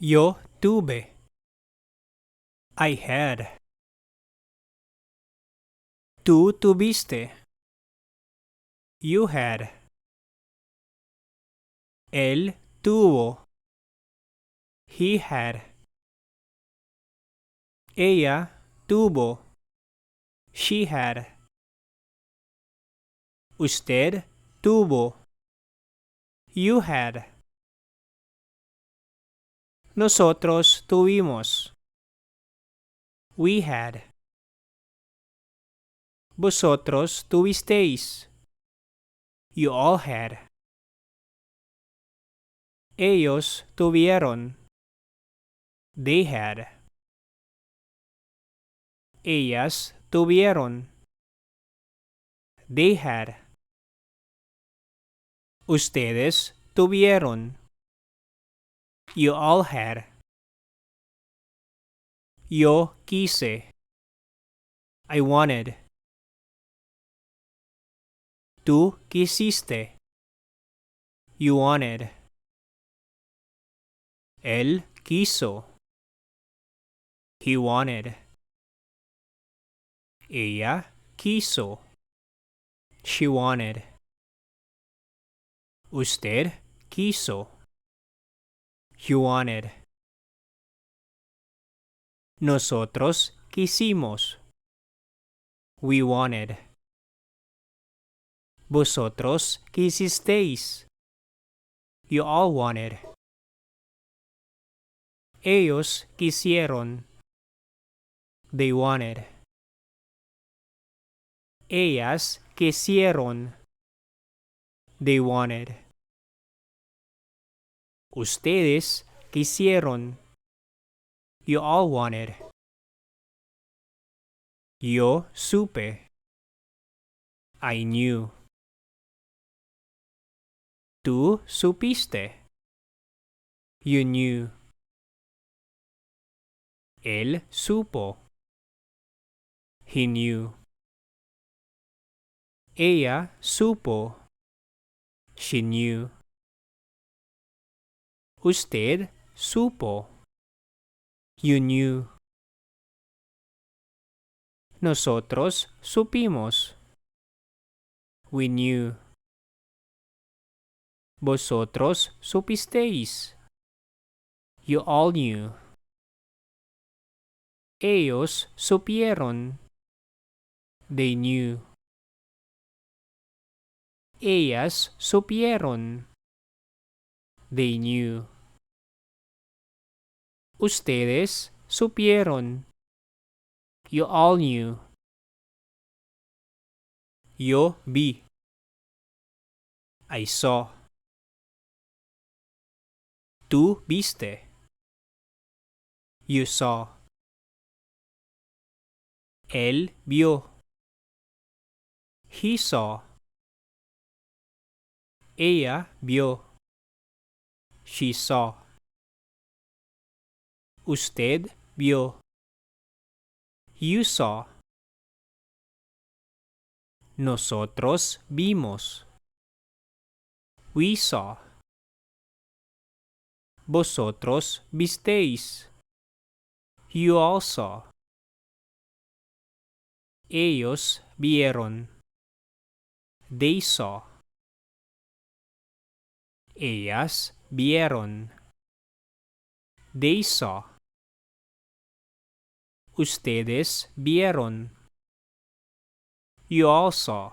Yo tuve. I had. Tú tuviste. You had. Él tuvo. He had. Ella tuvo. She had. Usted tuvo. You had. Nosotros tuvimos. We had. Vosotros tuvisteis. You all had. Ellos tuvieron. They had. Ellas tuvieron. They had. Ustedes tuvieron. You all had. Yo quise. I wanted. Tú quisiste. You wanted. Él quiso. He wanted. Ella quiso. She wanted. Usted quiso. You wanted. Nosotros quisimos. We wanted. Vosotros quisisteis. You all wanted. Ellos quisieron. They wanted. Ellas quisieron. They wanted. Ustedes quisieron. You all wanted. Yo supe. I knew. Tú supiste. You knew. Él supo. He knew. Ella supo. She knew. Usted supo. You knew. Nosotros supimos. We knew. Vosotros supisteis. You all knew. Ellos supieron. They knew. Ellas supieron. They knew. Ustedes supieron. You all knew. Yo vi. I saw. Tú viste. You saw. Él vio. He saw. Ella vio. She saw. Usted vio. You saw. Nosotros vimos. We saw. Vosotros visteis. You all saw. Ellos vieron. They saw. Ellas vieron. They saw. Ustedes vieron. You all saw.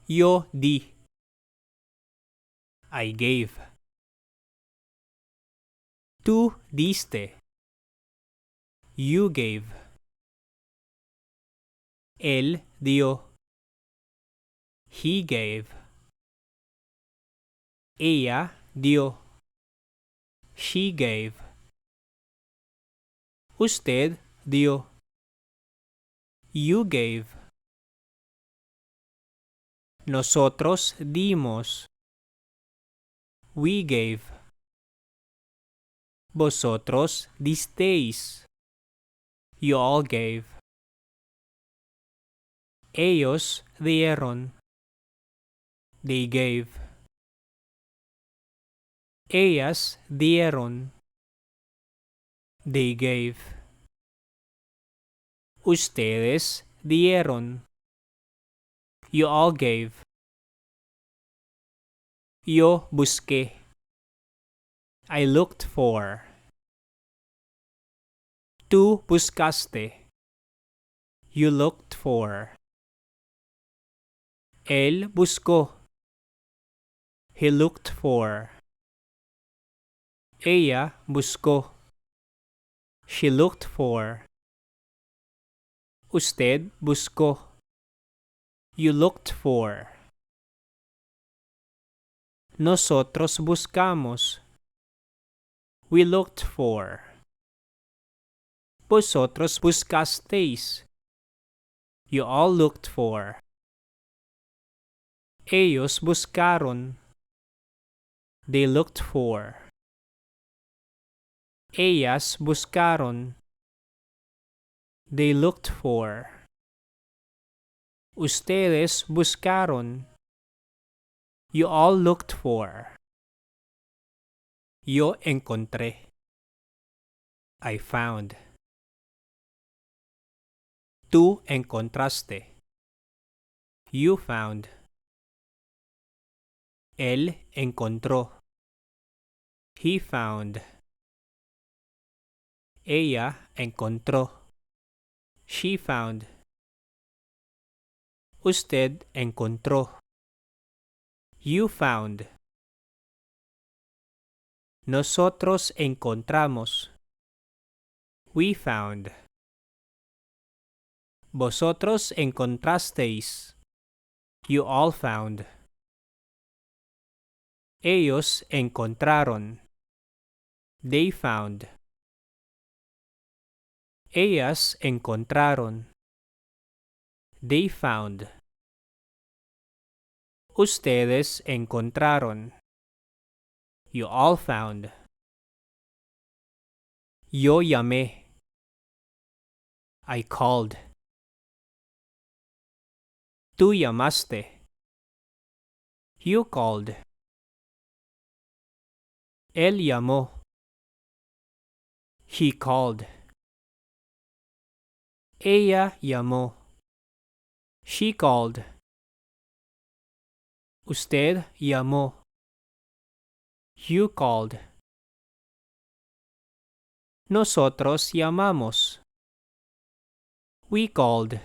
Yo di. I gave. Tú diste. You gave. Él dio. He gave. Ella dio. She gave. Usted dio. You gave. Nosotros dimos. We gave. Vosotros disteis. You all gave. Ellos dieron. They gave. Ellas dieron. They gave. Ustedes dieron. You all gave. Yo busqué. I looked for. Tú buscaste. You looked for. Él buscó. He looked for. Ella buscó. She looked for. Usted buscó. You looked for. Nosotros buscamos. We looked for. Vosotros buscasteis. You all looked for. Ellos buscaron. They looked for. Ellas buscaron. They looked for. Ustedes buscaron. You all looked for. Yo encontré. I found. Tú encontraste. You found. Él encontró. He found. Ella encontró. She found. Usted encontró. You found. Nosotros encontramos. We found. Vosotros encontrasteis. You all found. Ellos encontraron. They found. Ellas encontraron. They found. Ustedes encontraron. You all found. Yo llamé. I called. Tú llamaste. You called. Él llamó. He called. Ella llamó. She called. Usted llamó. You called. Nosotros llamamos. We called.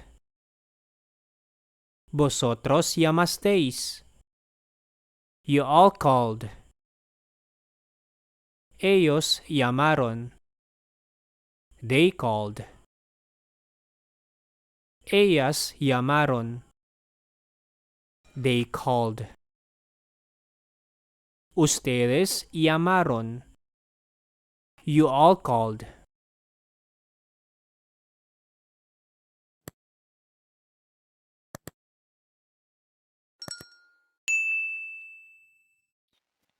Vosotros llamasteis. You all called. Ellos llamaron. They called. Ellas llamaron. They called. Ustedes llamaron. You all called.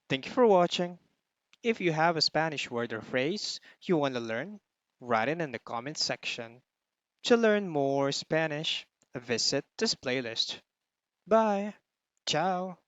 Thank you for watching. If you have a Spanish word or phrase you want to learn, write it in the comments section. To learn more Spanish, visit this playlist. Bye. Ciao.